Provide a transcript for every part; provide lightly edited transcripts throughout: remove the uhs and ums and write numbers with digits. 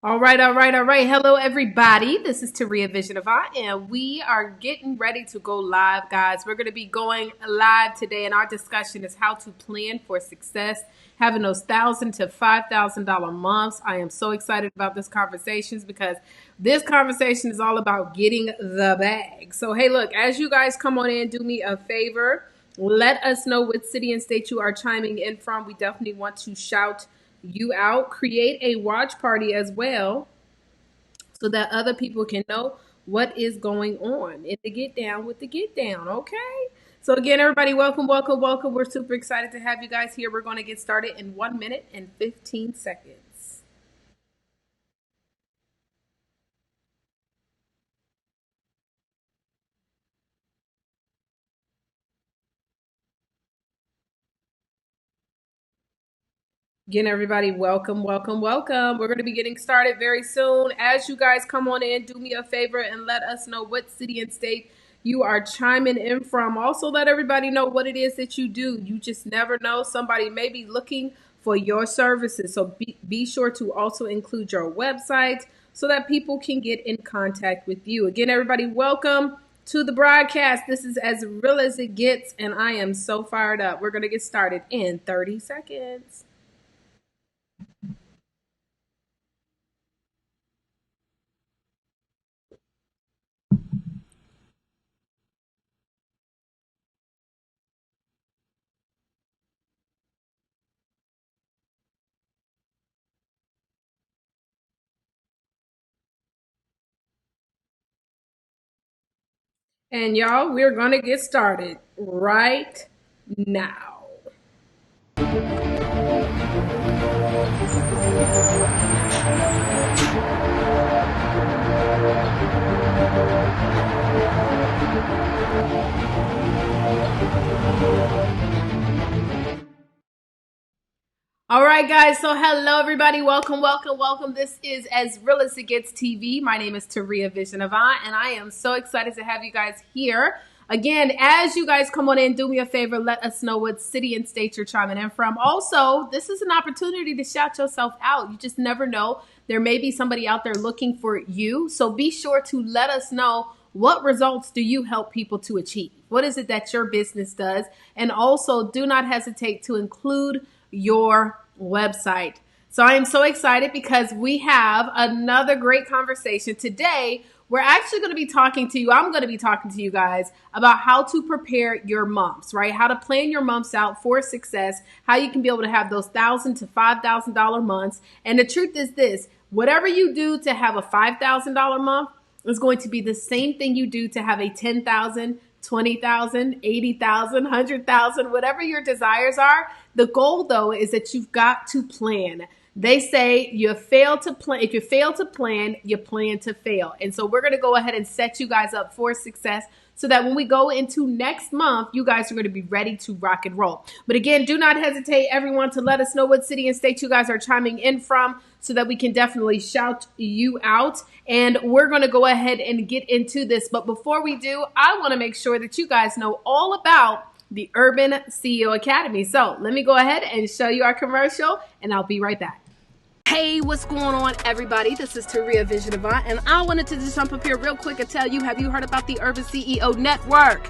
All right. Hello, everybody. This is Taria Vision of I, and we are getting ready to go live, guys. We're going to be going live today, and our discussion is how to plan for success, having those $1,000 to $5,000 months. I am so excited about this conversation because this conversation is all about getting the bag. So, hey, look, as you guys come on in, do me a favor. Let us know what city and state you are chiming in from. We definitely want to shout you out. Create a watch party as well so that other people can know what is going on in the get down with the get down. Okay. So again, everybody, welcome. We're super excited to have you guys here. We're going to get started in 1 minute and 15 seconds. Again, everybody, welcome. We're going to be getting started very soon. As you guys come on in, do me a favor and let us know what city and state you are chiming in from. Also, let everybody know what it is that you do. You just never know. Somebody may be looking for your services. So be sure to also include your website so that people can get in contact with you. Again, everybody, welcome to the broadcast. This is as real as it gets, and I am so fired up. We're going to get started in 30 seconds. And y'all, we're going to get started right now. All right, guys. So, hello, everybody. Welcome. This is As Real as It Gets TV. My name is Taria Vision of I, and I am so excited to have you guys here. Again, as you guys come on in, do me a favor. Let us know what city and state you're chiming in from. Also, this is an opportunity to shout yourself out. You just never know. There may be somebody out there looking for you. So, be sure to let us know. What results do you help people to achieve? What is it that your business does? And also, do not hesitate to include your website. So I am so excited because we have another great conversation today. We're actually going to be talking to you. I'm going to be talking to you guys about how to prepare your months, right? How to plan your months out for success, how you can be able to have those $1,000 to $5,000 months. And the truth is this, whatever you do to have a $5,000 month is going to be the same thing you do to have a 10,000, 20,000, 80,000, 100,000, whatever your desires are. The goal, though, is that you've got to plan. They say you fail to plan. If you fail to plan, you plan to fail. And so we're going to go ahead and set you guys up for success so that when we go into next month, you guys are going to be ready to rock and roll. But again, do not hesitate, everyone, to let us know what city and state you guys are chiming in from so that we can definitely shout you out. And we're going to go ahead and get into this. But before we do, I want to make sure that you guys know all about the Urban CEO Academy. So let me go ahead and show you our commercial, and I'll be right back. Hey, what's going on, everybody? This is Taria Vision of I, and I wanted to just jump up here real quick and tell you, have you heard about the Urban CEO Network?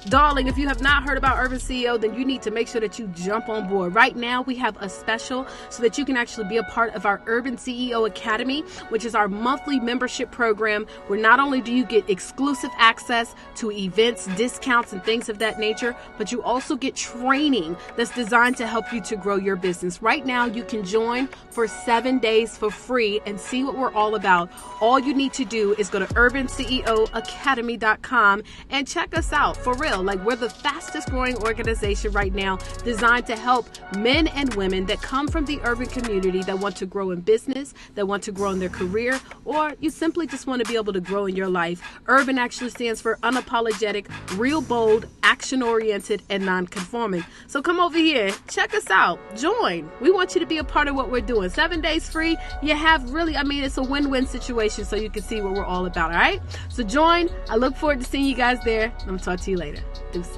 Darling, if you have not heard about Urban CEO, then you need to make sure that you jump on board. Right now, we have a special so that you can actually be a part of our Urban CEO Academy, which is our monthly membership program, where not only do you get exclusive access to events, discounts, and things of that nature, but you also get training that's designed to help you to grow your business. Right now, you can join for 7 days for free and see what we're all about. All you need to do is go to urbanceoacademy.com and check us out. For real. Like, we're the fastest growing organization right now, designed to help men and women that come from the urban community that want to grow in business, that want to grow in their career, or you simply just want to be able to grow in your life. Urban actually stands for unapologetic, real bold, action-oriented, and non-conforming. So come over here, check us out, join. We want you to be a part of what we're doing. 7 days free. You have really, it's a win-win situation, so you can see what we're all about, all right? So join. I look forward to seeing you guys there. I'm going to talk to you later. Deuces.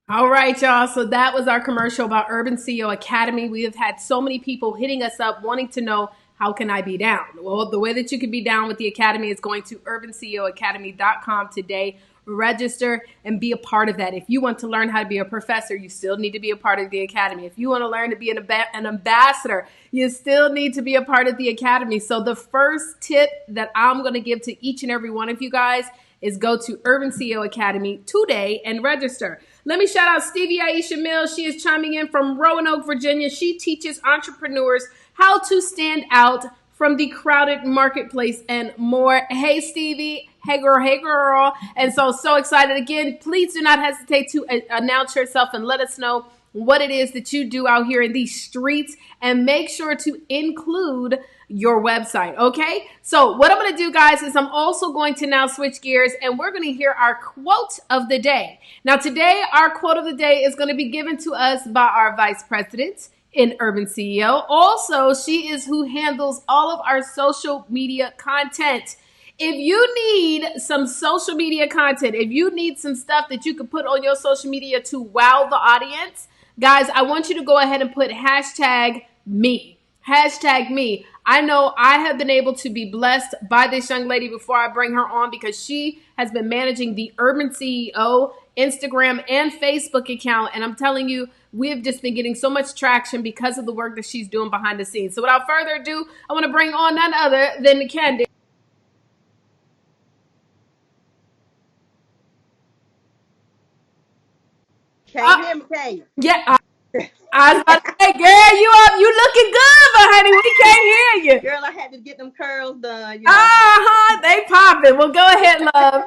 All right, y'all. So that was our commercial about Urban CEO Academy. We have had so many people hitting us up wanting to know, how can I be down? Well, the way that you can be down with the Academy is going to urbanceoacademy.com today. Register and be a part of that. If you want to learn how to be a professor, you still need to be a part of the Academy. If you want to learn to be an ambassador, you still need to be a part of the Academy. So the first tip that I'm going to give to each and every one of you guys is go to Urban CEO Academy today and register. Let me shout out Stevie Aisha Mills. She is chiming in from Roanoke, Virginia. She teaches entrepreneurs how to stand out from the crowded marketplace and more. Hey, Stevie. Hey, girl. Hey, girl. And so excited. Again, please do not hesitate to announce yourself and let us know what it is that you do out here in these streets, and make sure to include your website. Okay. So what I'm going to do, guys, is I'm also going to now switch gears and we're going to hear our quote of the day. Now, today, our quote of the day is going to be given to us by our vice president in Urban CEO. Also, she is who handles all of our social media content. If you need some social media content, if you need some stuff that you can put on your social media to wow the audience, guys, I want you to go ahead and put hashtag me. Hashtag me. I know I have been able to be blessed by this young lady before I bring her on, because she has been managing the Urban CEO Instagram and Facebook account. And I'm telling you, we have just been getting so much traction because of the work that she's doing behind the scenes. So without further ado, I want to bring on none other than Candy. Can't hear me, can you? Yeah, I was about to say, girl, you up? You looking good, but honey, we can't hear you. Girl, I had to get them curls done. They popping. Well, go ahead, love.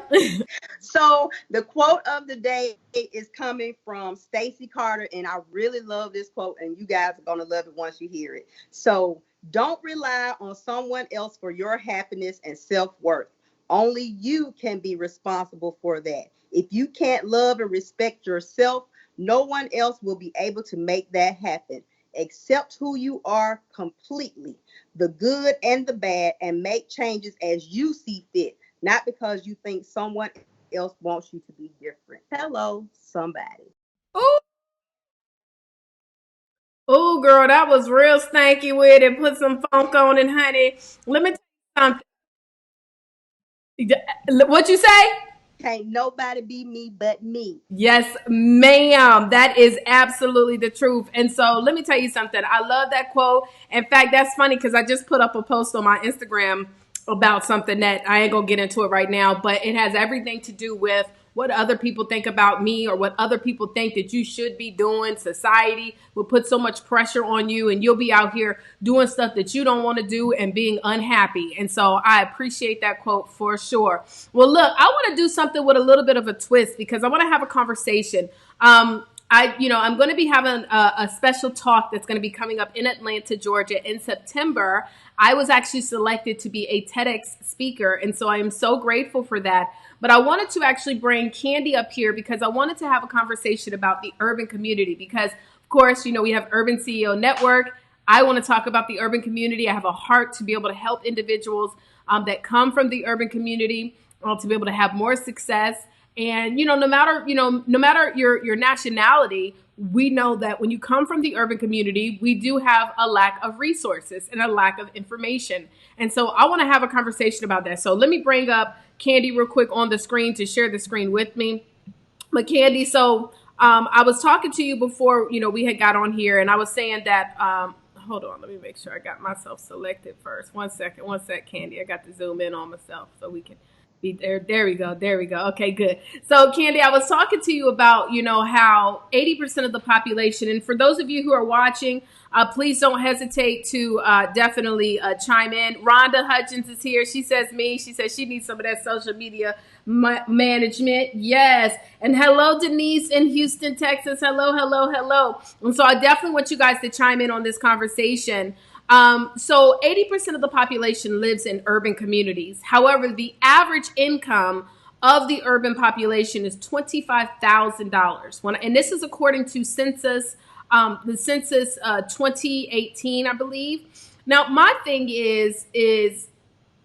So the quote of the day is coming from Stacy Carter, and I really love this quote, and you guys are gonna love it once you hear it. So don't rely on someone else for your happiness and self-worth. Only you can be responsible for that. If you can't love and respect yourself, no one else will be able to make that happen. Accept who you are completely, the good and the bad, and make changes as you see fit, not because you think someone else wants you to be different. Hello, somebody. Ooh, ooh, girl, that was real stanky with it. Put some funk on it, honey. Let me tell you something. What you say? Can't nobody be me but me. Yes, ma'am. That is absolutely the truth. And so let me tell you something. I love that quote. In fact, that's funny because I just put up a post on my Instagram about something that I ain't gonna get into it right now, but it has everything to do with what other people think about me or what other people think that you should be doing. Society will put so much pressure on you, and you'll be out here doing stuff that you don't want to do and being unhappy. And so I appreciate that quote for sure. Well, look, I want to do something with a little bit of a twist because I want to have a conversation. I'm going to be having a special talk that's going to be coming up in Atlanta, Georgia in September. I was actually selected to be a TEDx speaker, and so I am so grateful for that. But I wanted to actually bring Candy up here because I wanted to have a conversation about the urban community because, of course, we have Urban CEO Network. I want to talk about the urban community. I have a heart to be able to help individuals that come from the urban community to be able to have more success. And no matter your nationality, we know that when you come from the urban community, we do have a lack of resources and a lack of information. And so I want to have a conversation about that. So let me bring up Candy real quick on the screen to share the screen with me. But Candy, so I was talking to you before we had got on here, and I was saying that. Hold on, let me make sure I got myself selected first. One sec, Candy. I got to zoom in on myself so we can be there. There we go. There we go. Okay, good. So, Candy, I was talking to you about, how 80% of the population, and for those of you who are watching, please don't hesitate to definitely chime in. Rhonda Hutchins is here. She says she says she needs some of that social media management. Yes. And hello, Denise in Houston, Texas. Hello, hello, hello. And so I definitely want you guys to chime in on this conversation. So 80% of the population lives in urban communities. However, the average income of the urban population is $25,000. And this is according to the census 2018, I believe. Now, my thing is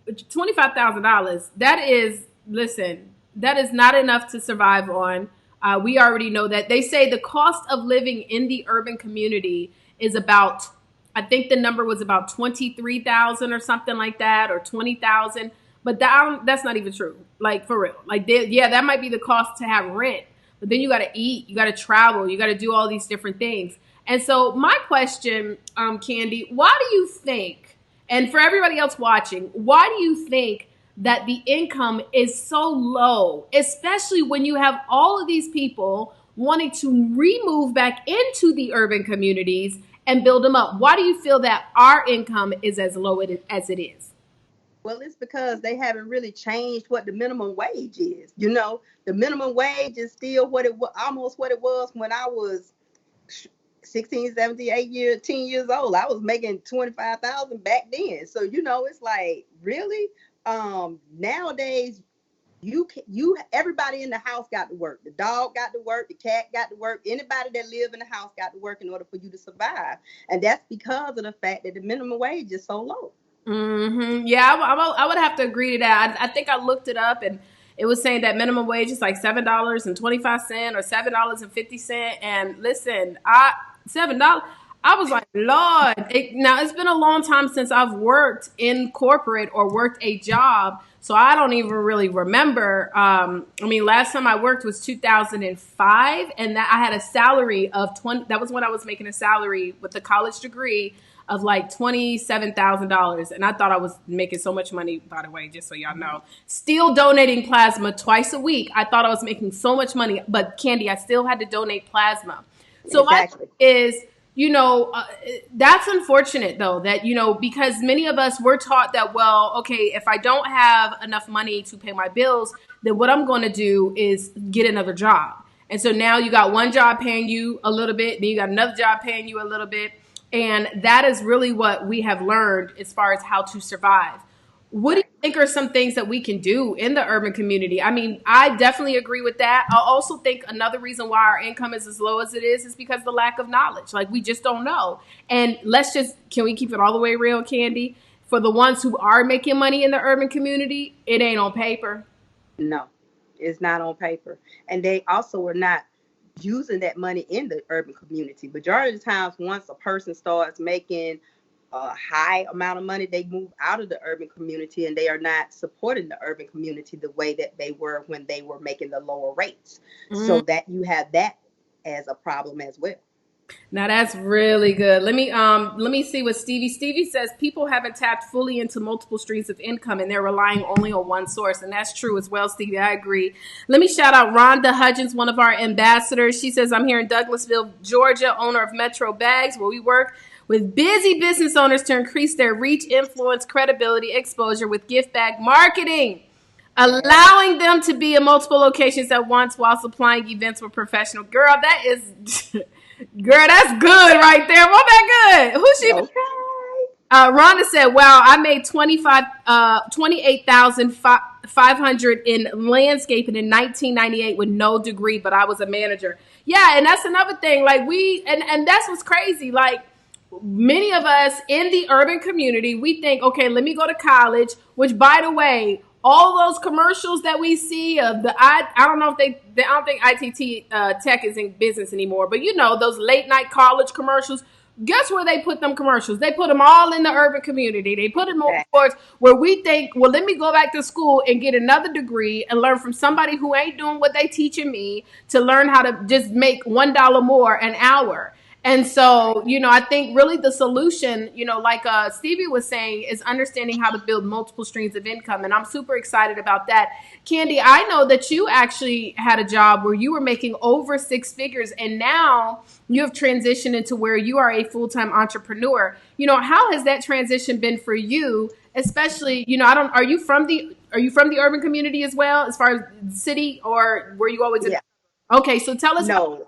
$25,000. That is, listen, that is not enough to survive on. We already know that. They say the cost of living in the urban community is about, I think the number was about 23,000 or something like that, or 20,000. But that's not even true. Like, for real. Like, yeah, that might be the cost to have rent. But then you got to eat, you got to travel, you got to do all these different things. And so, my question, Candy, why do you think, and for everybody else watching, why do you think that the income is so low, especially when you have all of these people wanting to remove back into the urban communities and build them up? Why do you feel that our income is as low as it is? Well, it's because they haven't really changed what the minimum wage is. You know, the minimum wage is still what it was, almost what it was when I was 16, 17, 8 years, 10 years old. I was making 25,000 back then. So, you know, it's like, really? Nowadays, everybody in the house got to work. The dog got to work, the cat got to work, anybody that live in the house got to work in order for you to survive. And that's because of the fact that the minimum wage is so low. Yeah, I would have to agree to that. I think I looked it up, and it was saying that minimum wage is like $7.25 or $7.50. And listen, $7. I was like, Lord. Now it's been a long time since I've worked in corporate or worked a job, so I don't even really remember. I mean, last time I worked was 2005, and that I had a salary of 20. That was when I was making a salary with a college degree of like $27,000. And I thought I was making so much money, by the way, just so y'all know. Still donating plasma twice a week. I thought I was making so much money, but Candy, I still had to donate plasma. So my Exactly. thing is, that's unfortunate though, that, because many of us were taught that, well, okay, if I don't have enough money to pay my bills, then what I'm going to do is get another job. And so now you got one job paying you a little bit, then you got another job paying you a little bit. And that is really what we have learned as far as how to survive. What do you Right. think are some things that we can do in the urban community? I mean, I definitely agree with that. I also think another reason why our income is as low as it is because of the lack of knowledge. Like, we just don't know. And can we keep it all the way real, Candy? For the ones who are making money in the urban community, it ain't on paper. No, it's not on paper. And they also are not using that money in the urban community. Majority of the times, once a person starts making a high amount of money, they move out of the urban community and they are not supporting the urban community the way that they were when they were making the lower rates. So that you have that as a problem as well. Now that's really good. Let me see what Stevie says. People haven't tapped fully into multiple streams of income and they're relying only on one source. And that's true as well, Stevie. I agree. Let me shout out Rhonda Hudgens, one of our ambassadors. She says, I'm here in Douglasville, Georgia, owner of Metro Bags, where we work with busy business owners to increase their reach, influence, credibility, exposure with gift bag marketing, Yes. allowing them to be in multiple locations at once while supplying events with professional. Girl, that is girl, that's good right there. Wasn't that good? Who she? Okay. Rhonda said, "Wow, I made 28,500 in landscaping in 1998 with no degree, but I was a manager." Yeah, and that's another thing. Like, and that's what's crazy. Like, many of us in the urban community, we think, okay, let me go to college. Which, by the way, all those commercials that we see of I don't know if I don't think ITT Tech is in business anymore, but those late night college commercials. Guess where they put them commercials? They put them all in the urban community. They put them Exactly. towards where we think, well, let me go back to school and get another degree and learn from somebody who ain't doing what they teaching me to learn how to just make $1 more an hour. And so, I think really the solution, like Stevie was saying, is understanding how to build multiple streams of income. And I'm super excited about that. Candy, I know that you actually had a job where you were making over six figures, and now you have transitioned into where you are a full-time entrepreneur. How has that transition been for you? Especially, I don't, are you from the urban community as well, as far as the city, or were you always in? Yeah. Okay, so tell us how.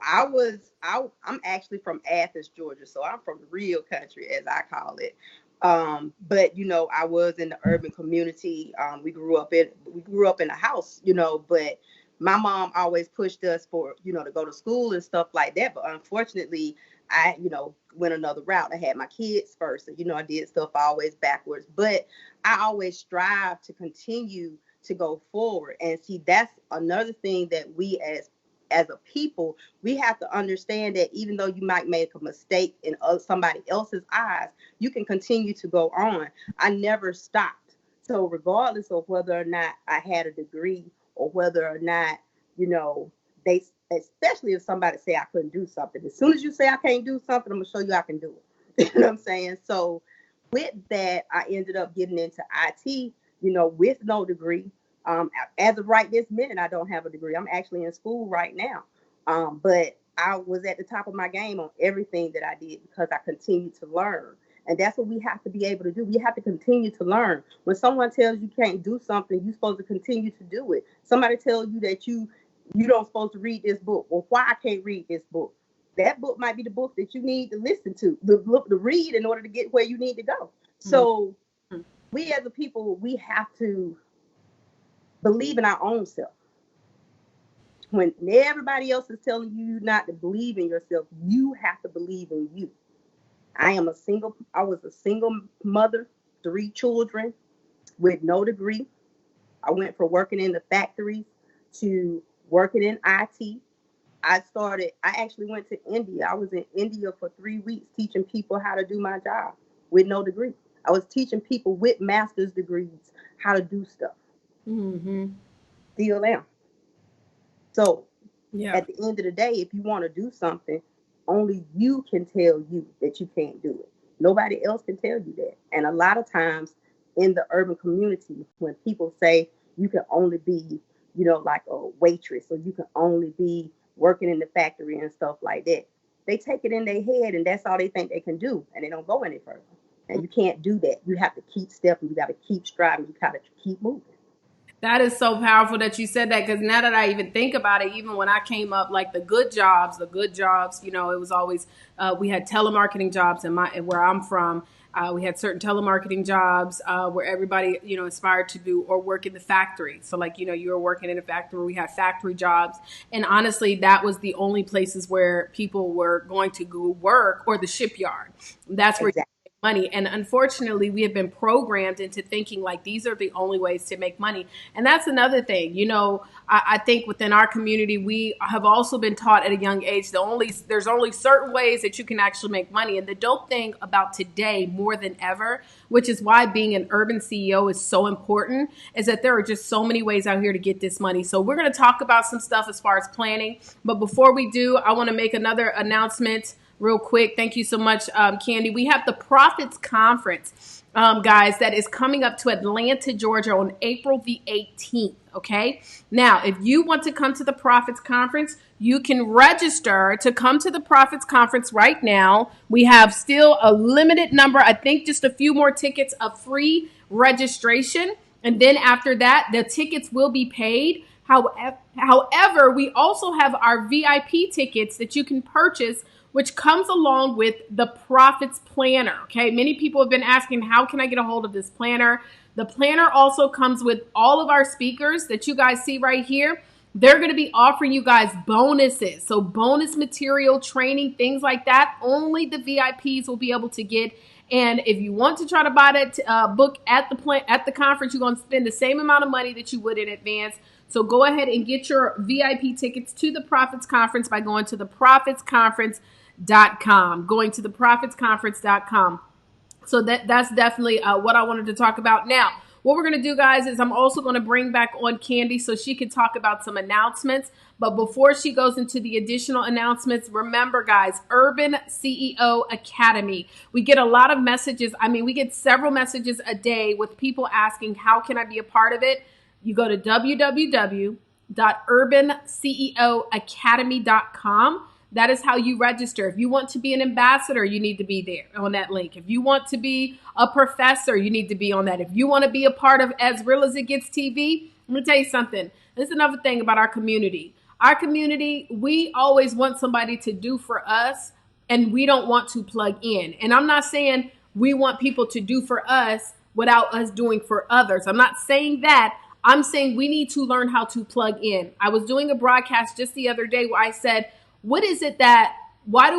No, I'm actually from Athens, Georgia, so I'm from the real country, as I call it. But I was in the urban community. We grew up in a house, but my mom always pushed us for, to go to school and stuff like that. But unfortunately, I, went another route. I had my kids first, and I did stuff always backwards. But I always strive to continue to go forward. And see, that's another thing that we as a people, we have to understand that even though you might make a mistake in somebody else's eyes, you can continue to go on. I never stopped. So regardless of whether or not I had a degree, or whether or not, you know, they, especially if somebody say I couldn't do something, as soon as you say I can't do something, I'm gonna show you I can do it. You know what I'm saying? So with that, I ended up getting into IT, with no degree. As of right this minute, I don't have a degree. I'm actually in school right now. But I was at the top of my game on everything that I did because I continued to learn. And that's what we have to be able to do. We have to continue to learn. When someone tells you can't do something, you're supposed to continue to do it. Somebody tells you that you don't supposed to read this book. Well, why I can't read this book? That book might be the book that you need to listen to, the book to read in order to get where you need to go. So we as a people, we have to believe in our own self. When everybody else is telling you not to believe in yourself, you have to believe in you. I was a single mother, 3 children with no degree. I went from working in the factories to working in IT. I actually went to India. I was in India for 3 weeks teaching people how to do my job with no degree. I was teaching people with master's degrees how to do stuff. Still am. So at the end of the day, if you want to do something, only you can tell you that you can't do it. Nobody else can tell you that. And a lot of times in the urban community, when people say you can only be, like a waitress, or you can only be working in the factory and stuff like that, they take it in their head and that's all they think they can do, and they don't go any further. And you can't do that. You have to keep stepping. You got to keep striving. You got to keep moving. That is so powerful that you said that, because now that I even think about it, even when I came up, like the good jobs, it was always, we had telemarketing jobs where I'm from. We had certain telemarketing jobs where everybody, aspired to do or work in the factory. So like, you were working in a factory, we had factory jobs. And honestly, that was the only places where people were going to go work, or the shipyard. That's where Exactly. money. And unfortunately, we have been programmed into thinking like these are the only ways to make money. And that's another thing. I think within our community, we have also been taught at a young age there's only certain ways that you can actually make money. And the dope thing about today, more than ever, which is why being an urban CEO is so important, is that there are just so many ways out here to get this money. So we're going to talk about some stuff as far as planning. But before we do, I want to make another announcement real quick. Thank you so much, Candy. We have the Profits Conference, guys, that is coming up to Atlanta, Georgia on April the 18th. Okay. Now, if you want to come to the Profits Conference, you can register to come to the Profits Conference right now. We have still a limited number, I think just a few more tickets of free registration. And then after that, the tickets will be paid. However, we also have our VIP tickets that you can purchase, which comes along with the Profits Planner. Okay, many people have been asking, how can I get a hold of this planner? The planner also comes with all of our speakers that you guys see right here. They're going to be offering you guys bonuses. So bonus material, training, things like that. Only the VIPs will be able to get. And if you want to try to buy that book at the conference, you're going to spend the same amount of money that you would in advance. So go ahead and get your VIP tickets to the Profits Conference by going to theprofitsconference.com. Going to theprofitsconference.com. So that's definitely what I wanted to talk about. Now, what we're going to do, guys, is I'm also going to bring back on Candy so she can talk about some announcements. But before she goes into the additional announcements, remember, guys, Urban CEO Academy. We get a lot of messages. We get several messages a day with people asking, how can I be a part of it? You go to www.urbanceoacademy.com. That is how you register. If you want to be an ambassador, you need to be there on that link. If you want to be a professor, you need to be on that. If you want to be a part of As Real as It Gets TV, let me tell you something. This is another thing about our community. Our community, we always want somebody to do for us, and we don't want to plug in. And I'm not saying we want people to do for us without us doing for others. I'm not saying that. I'm saying we need to learn how to plug in. I was doing a broadcast just the other day where I said, why do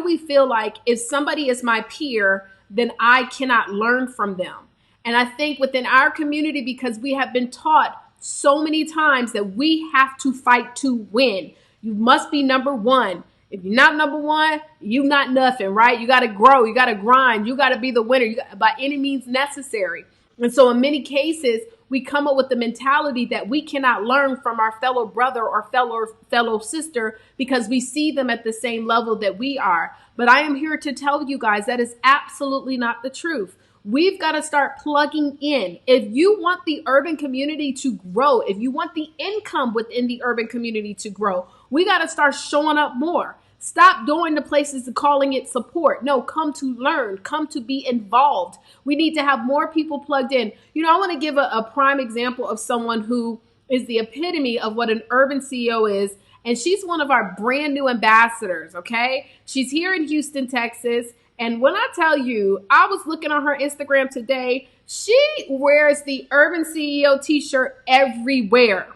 we feel like if somebody is my peer, then I cannot learn from them? And I think within our community, because we have been taught so many times that we have to fight to win. You must be number one. If you're not number one, you not nothing, right? You got to grow. You got to grind. You got to be the winner by any means necessary. And so in many cases, we come up with the mentality that we cannot learn from our fellow brother or fellow sister because we see them at the same level that we are. But I am here to tell you guys that is absolutely not the truth. We've got to start plugging in. If you want the urban community to grow, if you want the income within the urban community to grow, we got to start showing up more. Stop going to places and calling it support. No, come to learn, come to be involved. We need to have more people plugged in. I want to give a prime example of someone who is the epitome of what an urban CEO is. And she's one of our brand new ambassadors, okay? She's here in Houston, Texas. And when I tell you, I was looking on her Instagram today, she wears the Urban CEO t-shirt everywhere.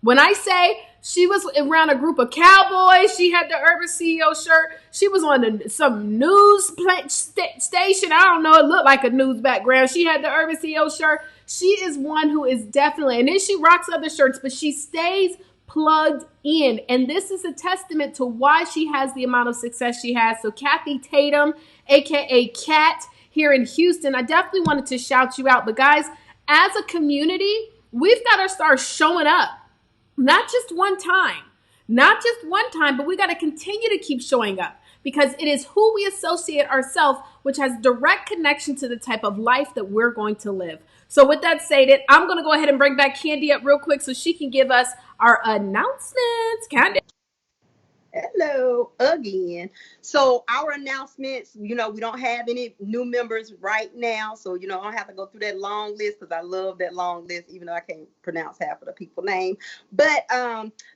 When I say she was around a group of cowboys, she had the Urban CEO shirt. She was on some news station. I don't know. It looked like a news background. She had the Urban CEO shirt. She is one who is definitely, and then she rocks other shirts, but she stays plugged in. And this is a testament to why she has the amount of success she has. So Kathy Tatum, aka Kat, here in Houston, I definitely wanted to shout you out. But guys, as a community, we've got to start showing up. Not just one time, but we got to continue to keep showing up because it is who we associate ourselves, which has direct connection to the type of life that we're going to live. So with that stated, I'm going to go ahead and bring back Candy up real quick so she can give us our announcements. Candy. Hello again. So our announcements, we don't have any new members right now. So, I don't have to go through that long list because I love that long list, even though I can't pronounce half of the people's name. But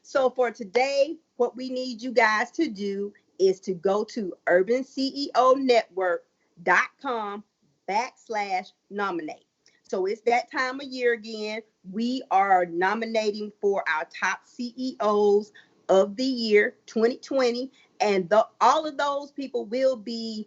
so for today, what we need you guys to do is to go to urbanceonetwork.com/nominate. So it's that time of year again. We are nominating for our top CEOs of the year 2020, and all of those people will be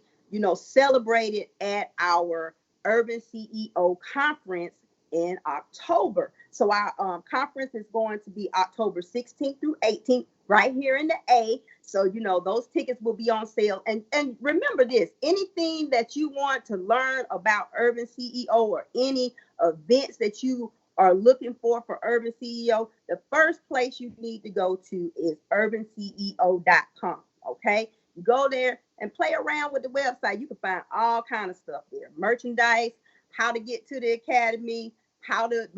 celebrated at our Urban CEO conference in October. So our conference is going to be October 16th through 18th right here in the A. So those tickets will be on sale. And remember this, anything that you want to learn about Urban CEO or any events that you are looking for Urban CEO, the first place you need to go to is urbanceo.com. Okay, you go there and play around with the website. You can find all kind of stuff there: merchandise, how to get to the academy, how to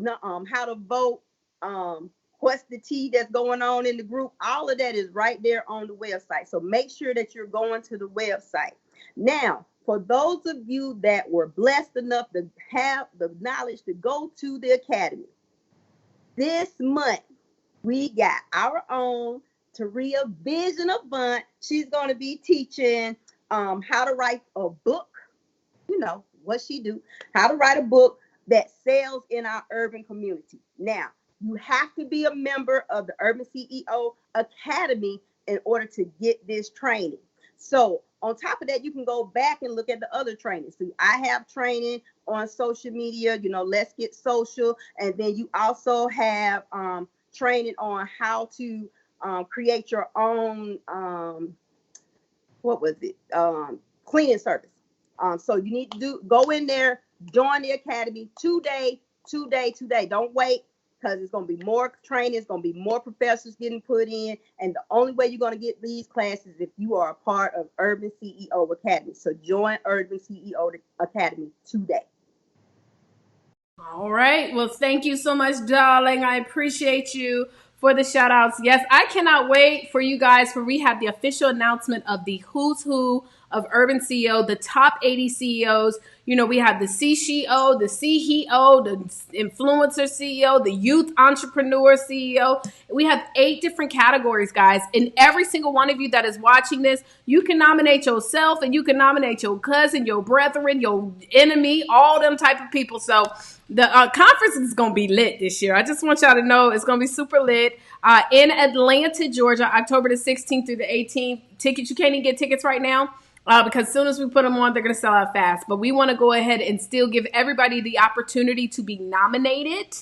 vote, what's the tea that's going on in the group. All of that is right there on the website. So make sure that you're going to the website. Now, for those of you that were blessed enough to have the knowledge to go to the academy, this month we got our own Taria Vision Avant. She's going to be teaching how to write a book. What she do, how to write a book that sells in our urban community. Now, you have to be a member of the Urban CEO Academy in order to get this training. So on top of that, you can go back and look at the other trainings. So I have training on social media, Let's Get Social. And then you also have training on how to create your own, cleaning service. So you need to go in there, join the academy today. Don't wait, because it's going to be more training. It's going to be more professors getting put in. And the only way you're going to get these classes is if you are a part of Urban CEO Academy. So join Urban CEO Academy today. All right. Well, thank you so much, darling. I appreciate you for the shout outs. Yes, I cannot wait for you guys for we have the official announcement of the who's who of Urban CEO, the top 80 CEOs. We have the CEO, the CEO, the influencer CEO, the youth entrepreneur CEO. We have 8 different categories, guys. And every single one of you that is watching this, you can nominate yourself and you can nominate your cousin, your brethren, your enemy, all them type of people. So the conference is going to be lit this year. I just want y'all to know it's going to be super lit in Atlanta, Georgia, October the 16th through the 18th. Tickets, you can't even get tickets right now. because as soon as we put them on, they're going to sell out fast. But we want to go ahead and still give everybody the opportunity to be nominated.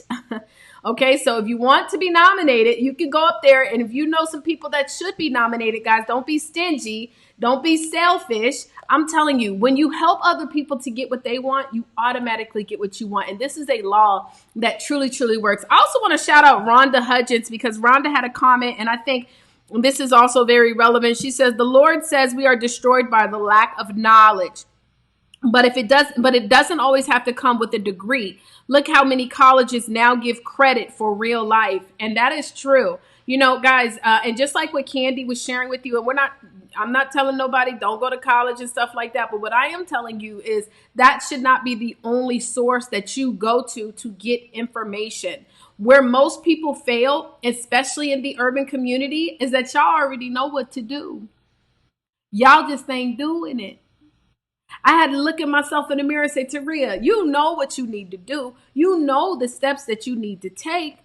Okay, so if you want to be nominated, you can go up there. And if you know some people that should be nominated, guys, don't be stingy. Don't be selfish. I'm telling you, when you help other people to get what they want, you automatically get what you want. And this is a law that truly, truly works. I also want to shout out Rhonda Hudgens, because Rhonda had a comment, and I think this is also very relevant. She says, the Lord says we are destroyed by the lack of knowledge. But it doesn't always have to come with a degree. Look how many colleges now give credit for real life. And that is true. You know, guys, and just like what Candy was sharing with you, and I'm not telling nobody don't go to college and stuff like that. But what I am telling you is that should not be the only source that you go to get information. Where most people fail, especially in the urban community, is that y'all already know what to do. Y'all just ain't doing it. I had to look at myself in the mirror and say, Taria, you know what you need to do. You know the steps that you need to take.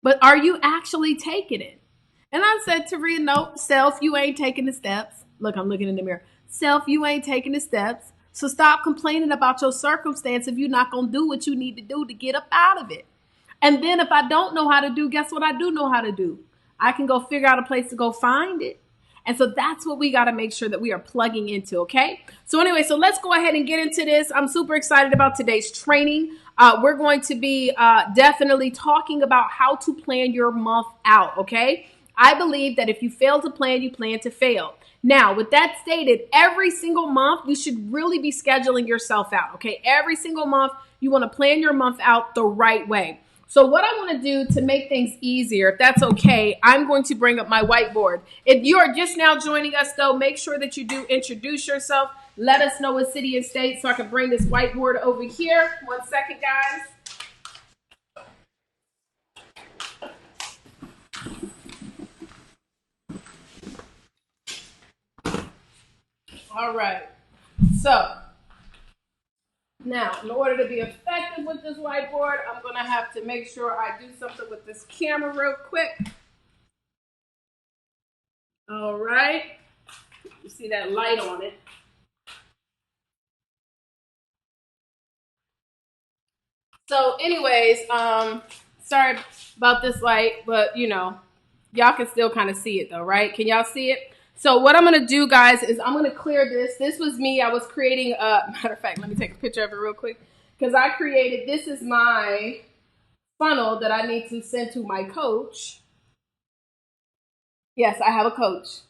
But are you actually taking it? And I said, Taria, no, self, you ain't taking the steps. Look, I'm looking in the mirror. Self, you ain't taking the steps. So stop complaining about your circumstance if you're not going to do what you need to do to get up out of it. And then if I don't know how to do, guess what I do know how to do? I can go figure out a place to go find it. And so that's what we got to make sure that we are plugging into, okay? So anyway, so let's go ahead and get into this. I'm super excited about today's training. We're going to be definitely talking about how to plan your month out, okay? I believe that if you fail to plan, you plan to fail. Now, with that stated, every single month, you should really be scheduling yourself out, okay? Every single month, you want to plan your month out the right way. So what I want to do to make things easier, if that's okay, I'm going to bring up my whiteboard. If you are just now joining us, though, make sure that you do introduce yourself. Let us know what city and state so I can bring this whiteboard over here. 1 second, guys. All right. So now, in order to be effective with this whiteboard, I'm going to have to make sure I do something with this camera real quick. All right. You see that light on it. So anyways, sorry about this light, but you know, y'all can still kind of see it though, right? Can y'all see it? So what I'm going to do, guys, is I'm going to clear this. This was me. I was creating matter of fact, let me take a picture of it real quick, because I created, this is my funnel that I need to send to my coach. Yes, I have a coach.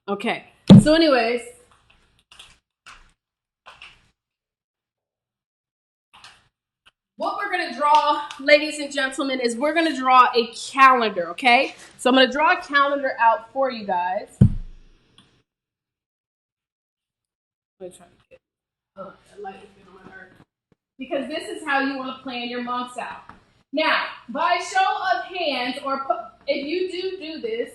Okay. So anyways, what we're going to draw, ladies and gentlemen, is we're going to draw a calendar, okay? So I'm going to draw a calendar out for you guys. Let me try to get, oh, that light is getting on my nerve. Because this is how you want to plan your months out. Now, by show of hands, or if you do this,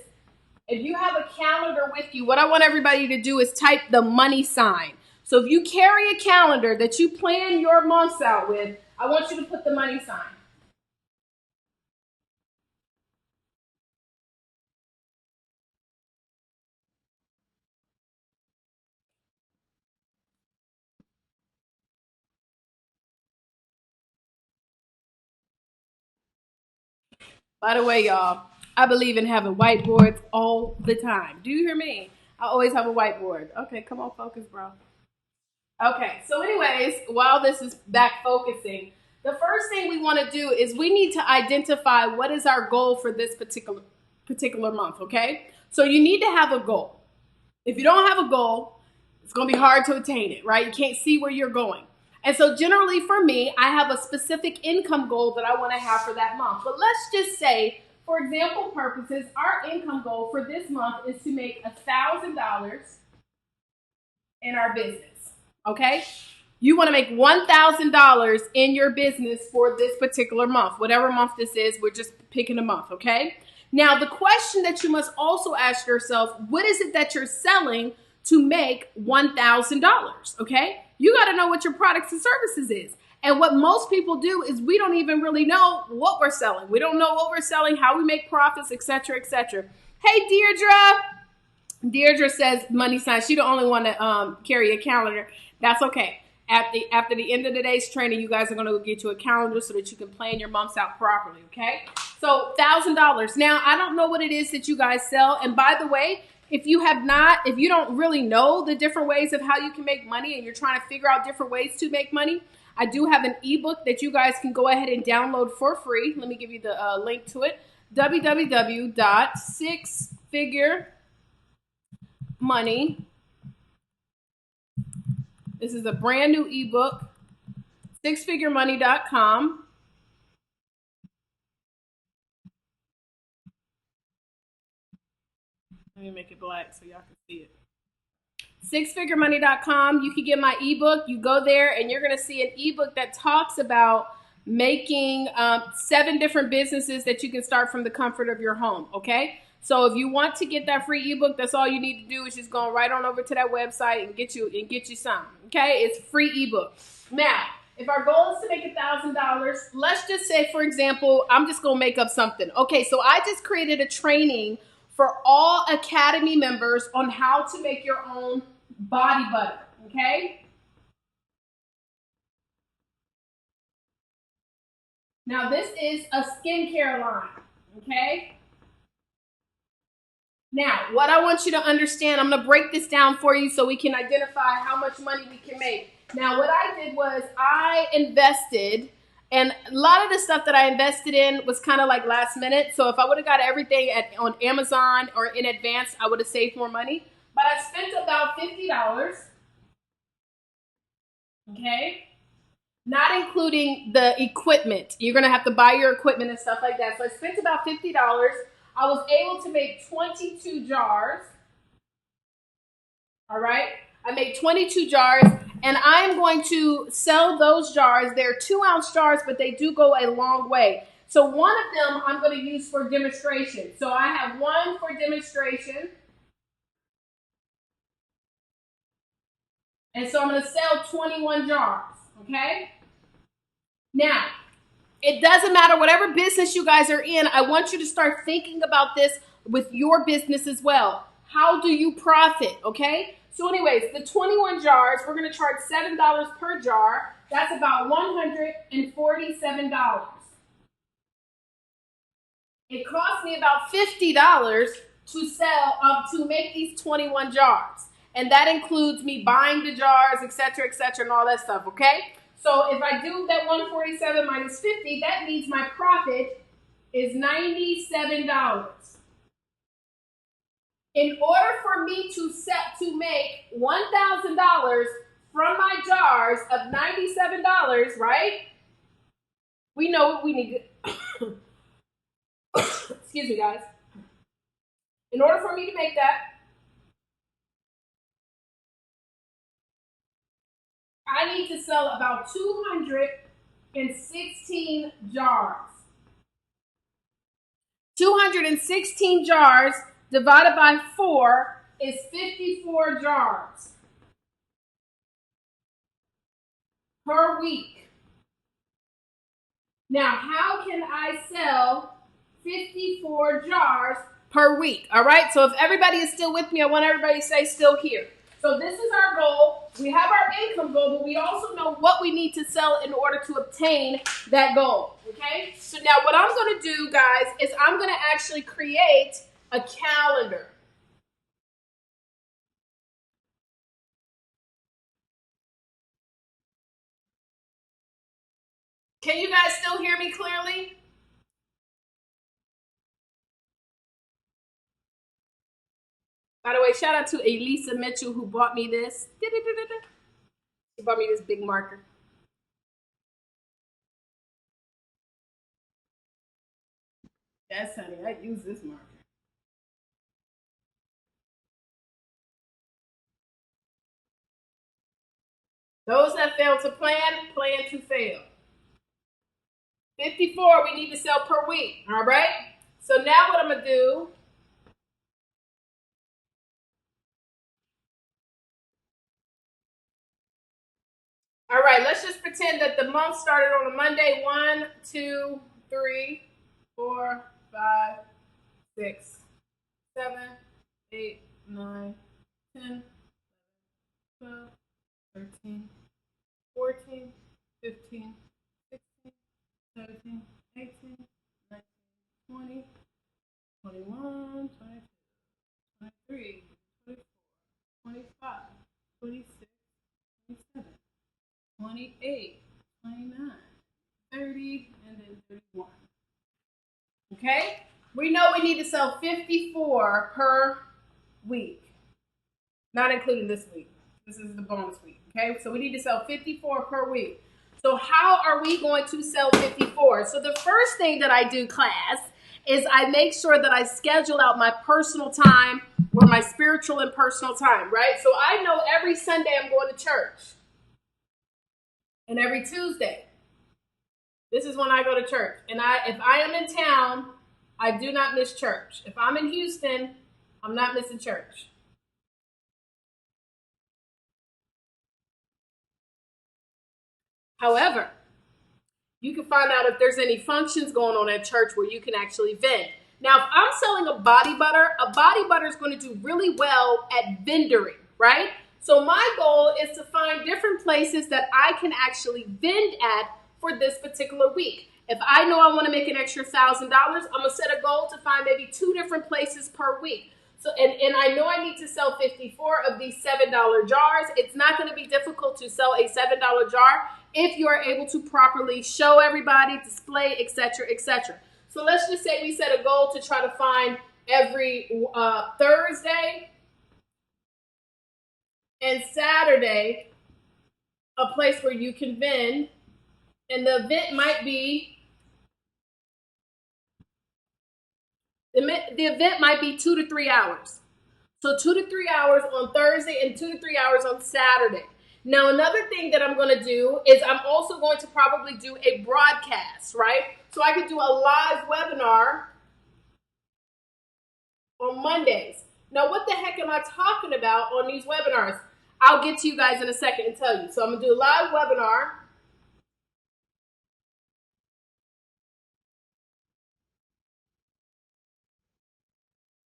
if you have a calendar with you, what I want everybody to do is type the money sign. So if you carry a calendar that you plan your months out with, I want you to put the money sign. By the way, y'all, I believe in having whiteboards all the time. Do you hear me? I always have a whiteboard. Okay, come on, focus, bro. Okay, so anyways, while this is back focusing, the first thing we want to do is we need to identify what is our goal for this particular month, okay? So you need to have a goal. If you don't have a goal, it's going to be hard to attain it, right? You can't see where you're going. And so generally for me, I have a specific income goal that I want to have for that month. But let's just say, for example purposes, our income goal for this month is to make $1,000 in our business, okay? You want to make $1,000 in your business for this particular month. Whatever month this is, we're just picking a month, okay? Now, the question that you must also ask yourself, what is it that you're selling to make $1,000, okay? You got to know what your products and services is. And what most people do is we don't even really know what we're selling. We don't know what we're selling, how we make profits, etc., etc. Hey, Deirdre. Deirdre says money sign. She the only one that carry a calendar. That's okay. After the end of the day's training, you guys are gonna get you a calendar so that you can plan your months out properly. Okay. So $1,000. Now I don't know what it is that you guys sell. And by the way, if you don't really know the different ways of how you can make money, and you're trying to figure out different ways to make money, I do have an ebook that you guys can go ahead and download for free. Let me give you the link to it. www.sixfiguremoney. This is a brand new ebook. Sixfiguremoney.com. Let me make it black so y'all can see it. Sixfiguremoney.com. You can get my ebook. You go there and you're going to see an ebook that talks about making 7 different businesses that you can start from the comfort of your home. Okay. So if you want to get that free ebook, that's all you need to do is just go right on over to that website and get you some. Okay. It's free ebook. Now, if our goal is to make $1,000, let's just say, for example, I'm just going to make up something. Okay. So I just created a training for all Academy members on how to make your own body butter, okay? Now this is a skincare line, okay? Now, what I want you to understand, I'm gonna break this down for you so we can identify how much money we can make. Now, what I did was I invested, and a lot of the stuff that I invested in was kind of like last minute. So if I would have got everything on Amazon or in advance, I would have saved more money. But I spent about $50, okay? Not including the equipment. You're gonna have to buy your equipment and stuff like that. So I spent about $50. I was able to make 22 jars. All right. I made 22 jars, and I'm going to sell those jars. They're 2-ounce jars, but they do go a long way. So one of them I'm going to use for demonstration. So I have one for demonstration. And so I'm going to sell 21 jars. Okay. Now, it doesn't matter whatever business you guys are in. I want you to start thinking about this with your business as well. How do you profit? Okay. So anyways, the 21 jars, we're going to charge $7 per jar. That's about $147. It cost me about $50 to sell, to make these 21 jars. And that includes me buying the jars, etc., and all that stuff, okay? So if I do that 147 minus 50, that means my profit is $97. In order for me to make $1,000 from my jars of $97, right? We know what we need to excuse me, guys. In order for me to make that, I need to sell about 216 jars. 216 jars divided by 4 is 54 jars per week. Now, how can I sell 54 jars per week? All right, so if everybody is still with me, I want everybody to stay still here. So this is our goal. We have our income goal, but we also know what we need to sell in order to obtain that goal, okay? So now what I'm going to do, guys, is I'm going to actually create a calendar. Can you guys still hear me clearly? By the way, shout out to Elisa Mitchell who bought me this. She bought me this big marker. Yes, honey, I use this marker. Those that fail to plan, plan to fail. 54 we need to sell per week, all right? So now what I'm going to do, all right, let's just pretend that the month started on a Monday. 1, 2, 3, 4, 5, 6, 7, 8, 9, 10, 12, 13, 14, 15, 16, 17, 18, 19, 20, 21, 22, 23, 24, 25, 26, 27, 28, 29, 30, and then 31. Okay? We know we need to sell 54 per week, not including this week. This is the bonus week. Okay? So we need to sell 54 per week. So how are we going to sell 54? So the first thing that I do, class, is I make sure that I schedule out my personal time or my spiritual and personal time, right? So I know every Sunday I'm going to church. And every Tuesday, this is when I go to church. And if I am in town, I do not miss church. If I'm in Houston, I'm not missing church. However, you can find out if there's any functions going on at church where you can actually vend. Now, if I'm selling a body butter is going to do really well at vendoring, right? So my goal is to find different places that I can actually vend at for this particular week. If I know I want to make an extra $1,000, I'm going to set a goal to find maybe 2 different places per week. So, and I know I need to sell 54 of these $7 jars. It's not going to be difficult to sell a $7 jar if you are able to properly show everybody, display, etc., etc. So let's just say we set a goal to try to find every Thursday and Saturday a place where you can vend, and the event might be 2 to 3 hours. So 2 to 3 hours on Thursday and 2 to 3 hours on Saturday. Now, another thing that I'm going to do is I'm also going to probably do a broadcast, right? So I could do a live webinar on Mondays. Now, what the heck am I talking about on these webinars? I'll get to you guys in a second and tell you. So I'm going to do a live webinar.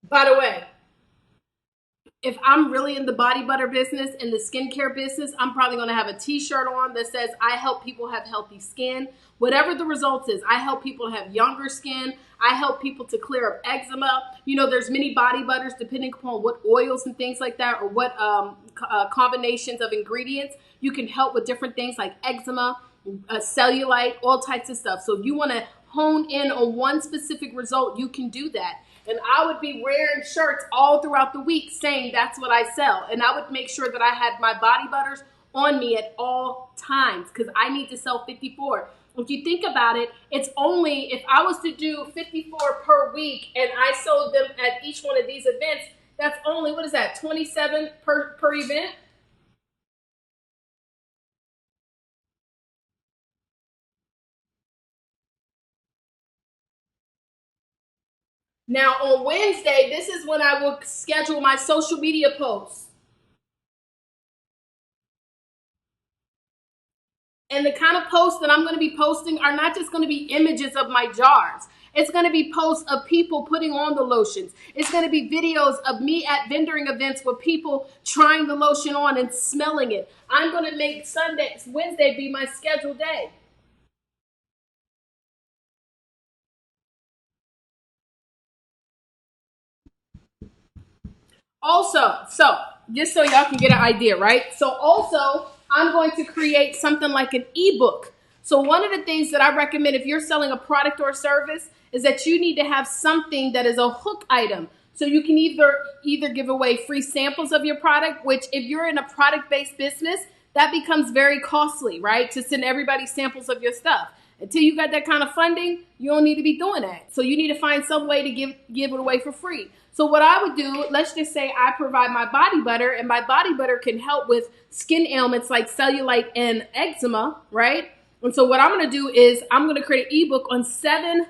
By the way, if I'm really in the body butter business and the skincare business, I'm probably going to have a t-shirt on that says, I help people have healthy skin. Whatever the result is, I help people have younger skin. I help people to clear up eczema. You know, there's many body butters depending upon what oils and things like that, or what combinations of ingredients. You can help with different things like eczema, cellulite, all types of stuff. So if you want to hone in on one specific result, you can do that. And I would be wearing shirts all throughout the week saying that's what I sell. And I would make sure that I had my body butters on me at all times because I need to sell 54. If you think about it, it's only, if I was to do 54 per week and I sold them at each one of these events, that's only, what is that, 27 per event? Now on Wednesday, this is when I will schedule my social media posts. And the kind of posts that I'm going to be posting are not just going to be images of my jars. It's going to be posts of people putting on the lotions. It's going to be videos of me at vendoring events with people trying the lotion on and smelling it. I'm going to make Wednesday be my scheduled day. Also, so just so y'all can get an idea, right? So also, I'm going to create something like an ebook. So one of the things that I recommend if you're selling a product or service is that you need to have something that is a hook item. So you can either give away free samples of your product, which if you're in a product-based business, that becomes very costly, right? To send everybody samples of your stuff. Until you got that kind of funding, you don't need to be doing that. So you need to find some way to give it away for free. So what I would do, let's just say I provide my body butter, and my body butter can help with skin ailments like cellulite and eczema, right? And so what I'm going to do is I'm going to create an ebook on seven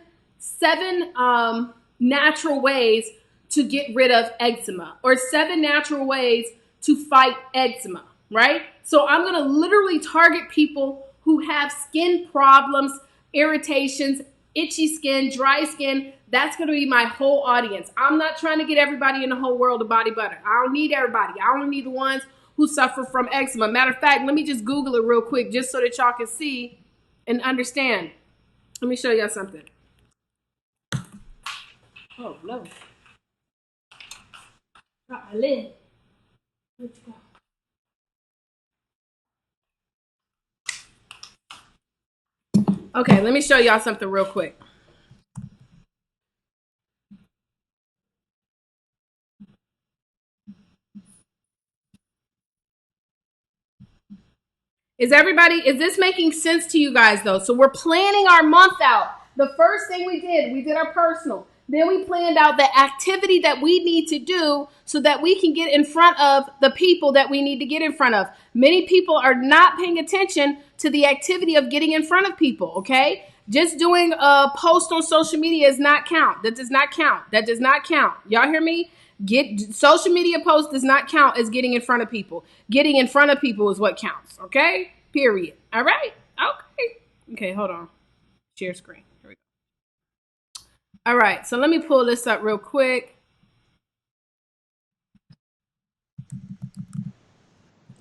natural ways to get rid of eczema, or 7 natural ways to fight eczema, right? So I'm going to literally target people who have skin problems, irritations, itchy skin, dry skin, That's going to be my whole audience. I'm not trying to get everybody in the whole world to body butter. I don't need everybody. I only need the ones who suffer from eczema. Matter of fact, let me just Google it real quick just so that y'all can see and understand. Let me show y'all something. Oh, no. Lid. Let's go. Okay, let me show y'all something real quick. Is this making sense to you guys though? So we're planning our month out. The first thing we did our personal. Then we planned out the activity that we need to do so that we can get in front of the people that we need to get in front of. Many people are not paying attention to the activity of getting in front of people, okay? Just doing a post on social media does not count. That does not count. That does not count. Y'all hear me? Social media post does not count as getting in front of people. Getting in front of people is what counts. Okay? Period. All right? Okay. Okay, hold on. Share screen. Here we go. All right, so let me pull this up real quick.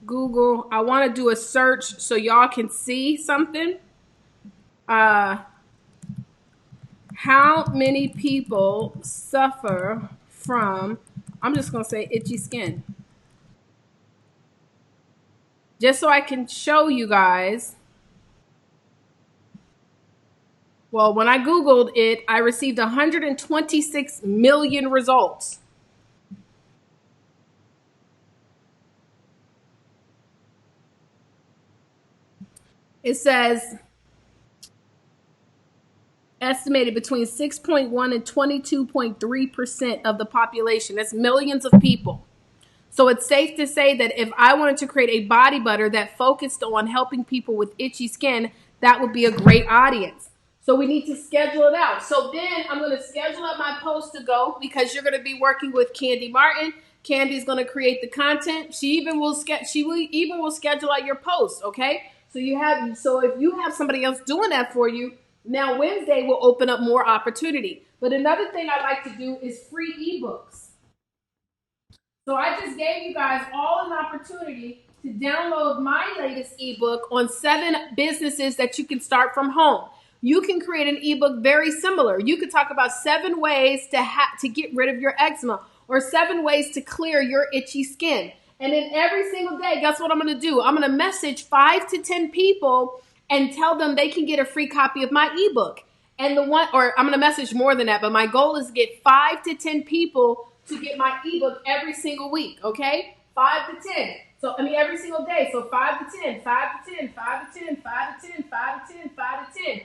Google. I want to do a search so y'all can see something. How many people suffer from, I'm just going to say itchy skin. Just so I can show you guys. Well, when I Googled it, I received 126 million results. It says estimated between 6.1 and 22.3% of the population. That's millions of people. So it's safe to say that if I wanted to create a body butter that focused on helping people with itchy skin, that would be a great audience. So we need to schedule it out. So then I'm going to schedule up my post to go because you're going to be working with Candy Martin. Candy's going to create the content. She even will schedule out your posts. Okay. So if you have somebody else doing that for you, now Wednesday will open up more opportunity. But another thing I like to do is free ebooks. So I just gave you guys all an opportunity to download my latest ebook on 7 businesses that you can start from home. You can create an ebook very similar. You could talk about 7 ways to get rid of your eczema or 7 ways to clear your itchy skin. And then every single day, guess what I'm going to do? I'm going to message 5 to 10 people and tell them they can get a free copy of my ebook. And I'm going to message more than that, but my goal is to get 5 to 10 people to get my ebook every single week, okay? 5 to 10. So, every single day. So 5 to 10, 5 to 10, 5 to 10, 5 to 10, 5 to 10, 5 to 10.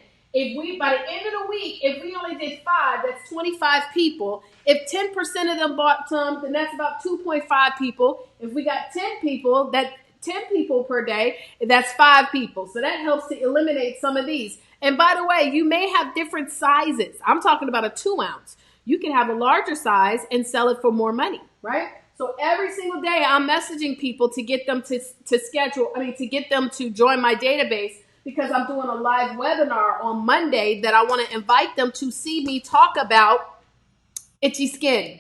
By the end of the week, if we only did 5, that's 25 people. If 10% of them bought some, then that's about 2.5 people. If we got 10 people, that's 10 people per day, that's 5 people. So that helps to eliminate some of these. And by the way, you may have different sizes. I'm talking about a 2 ounce. You can have a larger size and sell it for more money, right? So every single day I'm messaging people to get them to get them to join my database because I'm doing a live webinar on Monday that I want to invite them to see me talk about itchy skin.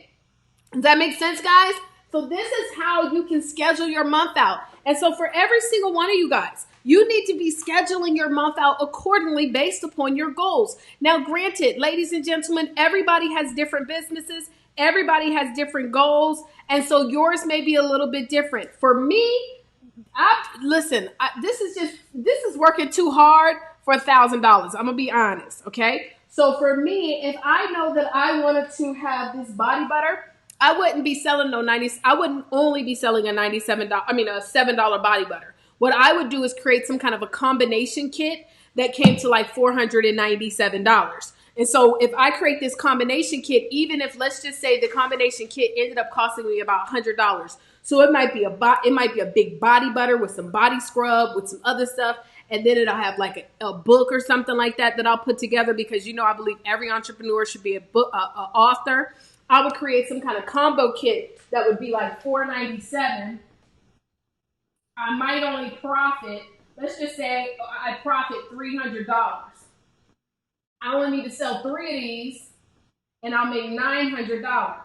Does that make sense, guys? So this is how you can schedule your month out. And so for every single one of you guys, you need to be scheduling your month out accordingly based upon your goals. Now, granted, ladies and gentlemen, everybody has different businesses. Everybody has different goals. And so yours may be a little bit different. For me, this is working too hard for $1,000. I'm going to be honest, okay? So for me, if I know that I wanted to have this body butter, I wouldn't be selling I wouldn't only be selling a $7 body butter. What I would do is create some kind of a combination kit that came to like $497. And so if I create this combination kit, even if let's just say the combination kit ended up costing me about $100. So it might be a big body butter with some body scrub with some other stuff. And then it'll have like a book or something like that I'll put together because, I believe every entrepreneur should be a author. I would create some kind of combo kit that would be like $497. I might only profit, let's just say I profit $300. I only need to sell 3 of these and I'll make $900.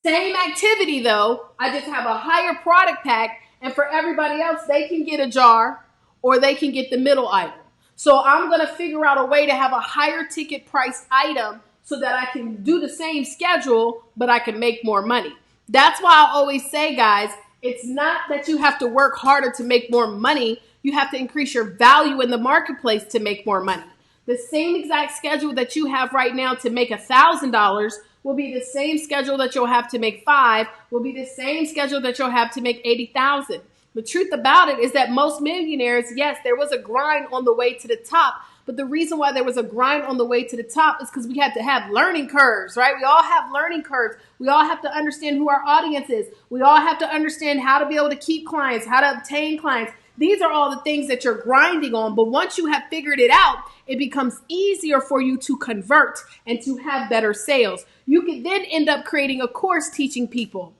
Same activity though, I just have a higher product pack, and for everybody else, they can get a jar or they can get the middle item. So I'm gonna figure out a way to have a higher ticket priced item so that I can do the same schedule, but I can make more money. That's why I always say, guys, it's not that you have to work harder to make more money. You have to increase your value in the marketplace to make more money. The same exact schedule that you have right now to make $1,000 will be the same schedule that you'll have to make five, will be the same schedule that you'll have to make 80,000. The truth about it is that most millionaires, yes, there was a grind on the way to the top, but the reason why there was a grind on the way to the top is because we had to have learning curves, right? We all have learning curves. We all have to understand who our audience is. We all have to understand how to be able to keep clients, how to obtain clients. These are all the things that you're grinding on. But once you have figured it out, it becomes easier for you to convert and to have better sales. You can then end up creating a course teaching people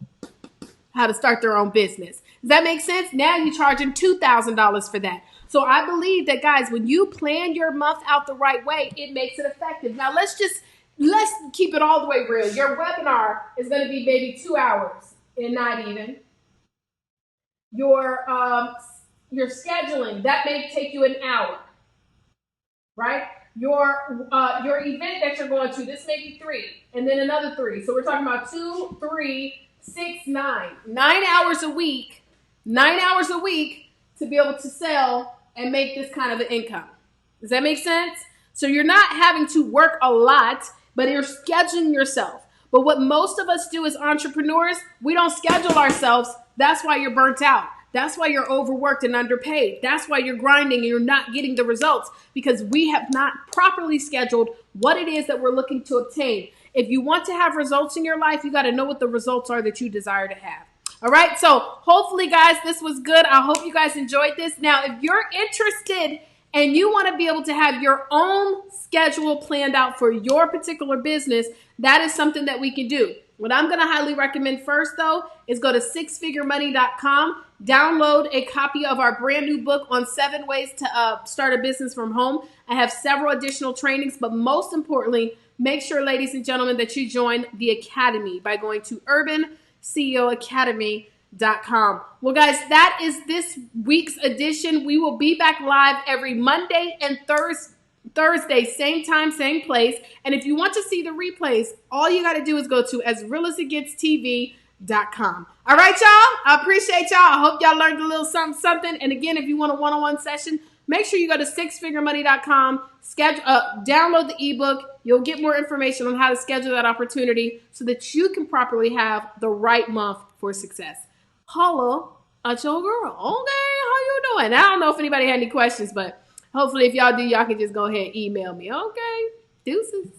how to start their own business. Does that make sense? Now you're charging $2,000 for that. So I believe that, guys, when you plan your month out the right way, it makes it effective. Now let's keep it all the way real. Your webinar is going to be maybe 2 hours and not even. Your scheduling, that may take you an hour, right? Your event that you're going to, this may be 3, and then another 3. So we're talking about 2, 3, 6, 9. 9 hours a week. 9 hours a week to be able to sell and make this kind of an income. Does that make sense? So you're not having to work a lot, but you're scheduling yourself. But what most of us do as entrepreneurs, we don't schedule ourselves. That's why you're burnt out. That's why you're overworked and underpaid. That's why you're grinding and you're not getting the results, because we have not properly scheduled what it is that we're looking to obtain. If you want to have results in your life, you got to know what the results are that you desire to have. All right. So hopefully, guys, this was good. I hope you guys enjoyed this. Now, if you're interested and you want to be able to have your own schedule planned out for your particular business, that is something that we can do. What I'm going to highly recommend first, though, is go to sixfiguremoney.com, download a copy of our brand new book on 7 ways to start a business from home. I have several additional trainings, but most importantly, make sure, ladies and gentlemen, that you join the Academy by going to urbanceoacademy.com. Well, guys, that is this week's edition. We will be back live every Monday and Thursday, same time, same place. And if you want to see the replays, all you got to do is go to asrealasigetsTV.com. All right, y'all. I appreciate y'all. I hope y'all learned a little something. And again, if you want a one-on-one session, make sure you go to sixfiguremoney.com, download the ebook. You'll get more information on how to schedule that opportunity so that you can properly have the right month for success. Holla at your girl. Okay, how you doing? I don't know if anybody had any questions, but hopefully if y'all do, y'all can just go ahead and email me. Okay, deuces.